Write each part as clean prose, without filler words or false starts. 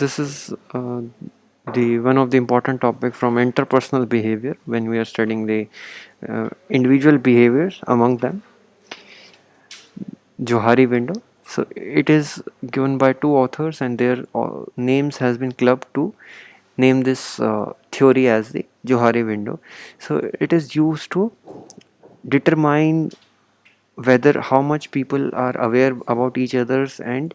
this is the one of the important topic from interpersonal behavior when we are studying the individual behaviors among them. Johari window. So it is given by two authors, and their names has been clubbed to name this theory as the Johari window. So it is used to determine whether how much people are aware about each others and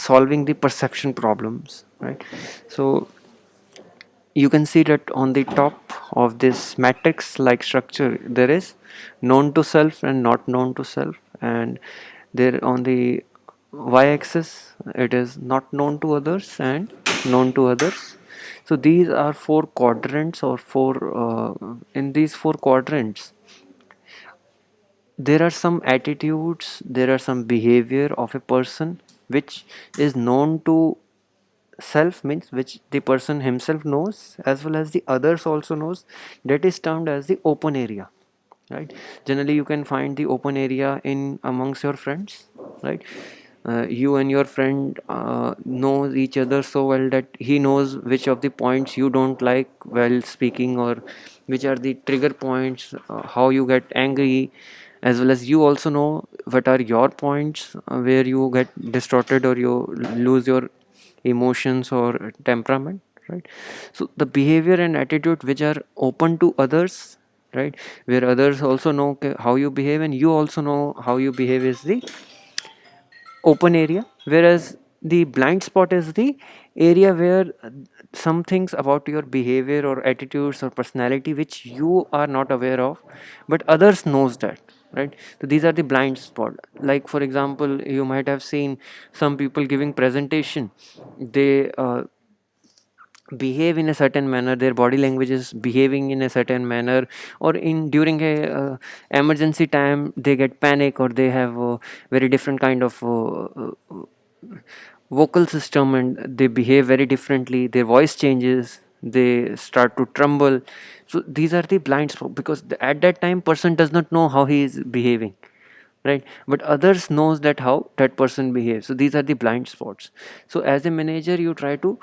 solving the perception problems, right? So you can see that on the top of this matrix like structure there is known to self and not known to self, and there on the y-axis it is not known to others and known to others. So these are four quadrants or four in these four quadrants there are some attitudes, there are some behavior of a person which is known to self, means which the person himself knows as well as the others also knows. That is termed as the open area, right? Generally you can find the open area in amongst your friends, right? You and your friend knows each other so well that he knows which of the points you don't like while speaking, or which are the trigger points, how you get angry, as well as you also know what are your points where you get distorted or you lose your emotions or temperament, right? So the behavior and attitude which are open to others, right, where others also know how you behave and you also know how you behave, is the open area, whereas the blind spot is the area where some things about your behavior or attitudes or personality which you are not aware of but others knows that, right? So these are the blind spot. Like for example, you might have seen some people giving presentation, they behave in a certain manner, their body language is behaving in a certain manner, or in during a emergency time they get panic, or they have a very different kind of vocal system and they behave very differently, their voice changes, they start to tremble. So these are the blind spot, because at that time person does not know how he is behaving, right? But others knows that how that person behaves. So these are the blind spots. So as a manager you try to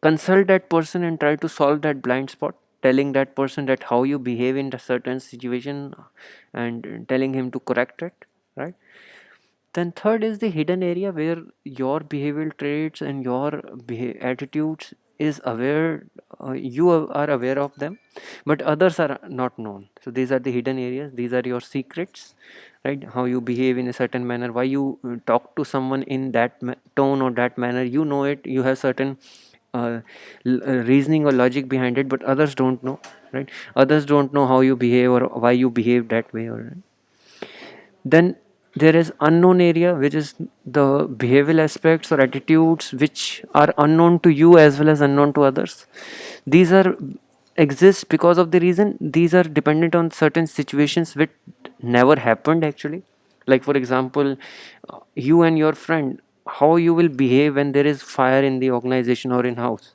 consult that person and try to solve that blind spot, telling that person that how you behave in a certain situation and telling him to correct it, right? Then third is the hidden area where your behavioral traits and your attitudes is aware, you are aware of them but others are not known. So these are the hidden areas, these are your secrets, right? How you behave in a certain manner, why you talk to someone in that tone or that manner, you know it, you have certain uh, reasoning or logic behind it, but others don't know, right? Others don't know how you behave or why you behave that way, or then there is unknown area, which is the behavioral aspects or attitudes which are unknown to you as well as unknown to others. These are exist because of the reason these are dependent on certain situations which never happened actually. Like for example, you and your friend, how you will behave when there is fire in the organization or in house,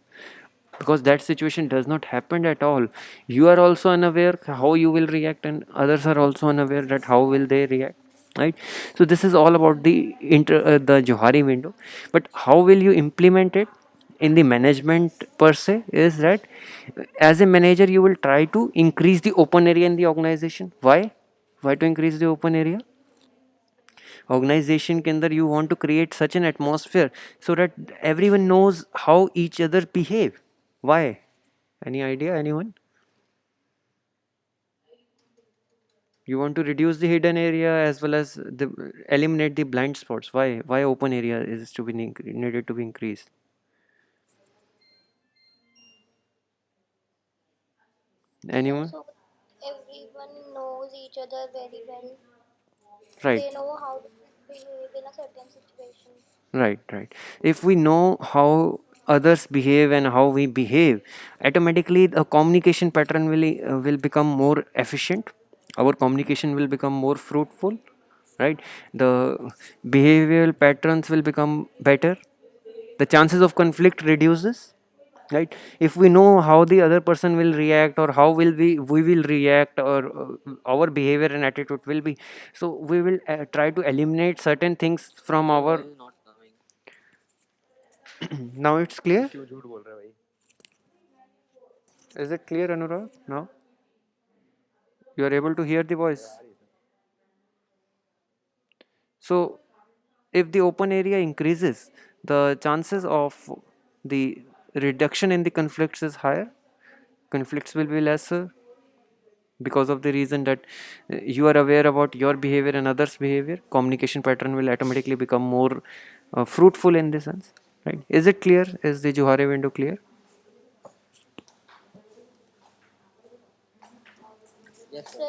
because that situation does not happen at all. You are also unaware how you will react and others are also unaware that how will they react, right? So this is all about the Johari window. But how will you implement it in the management per se is that as a manager you will try to increase the open area in the organization. Why to increase the open area? Organization के अंदर you want to create such an atmosphere so that everyone knows how each other behave. Why? Any idea, anyone? You want to reduce the hidden area as well as eliminate the blind spots. Why open area is to be needed to be increased? Anyone? So everyone knows each other very well. Right. They know how to behave in a certain situation. Right. If we know how others behave and how we behave, automatically the communication pattern will become more efficient. Our communication will become more fruitful, right? The behavioral patterns will become better. The chances of conflict reduces, right? If we know how the other person will react or how will we will react, or our behavior and attitude will be, so we will try to eliminate certain things from our Now it's clear? क्यों झूठ बोल रहा है भाई? Is it clear, Anurag? Now you are able to hear the voice. So, if the open area increases, the chances of the reduction in the conflicts is higher. Conflicts will be lesser because of the reason that you are aware about your behavior and others' behavior. Communication pattern will automatically become more fruitful in this sense. Right? Is it clear? Is the Johari window clear? Yes,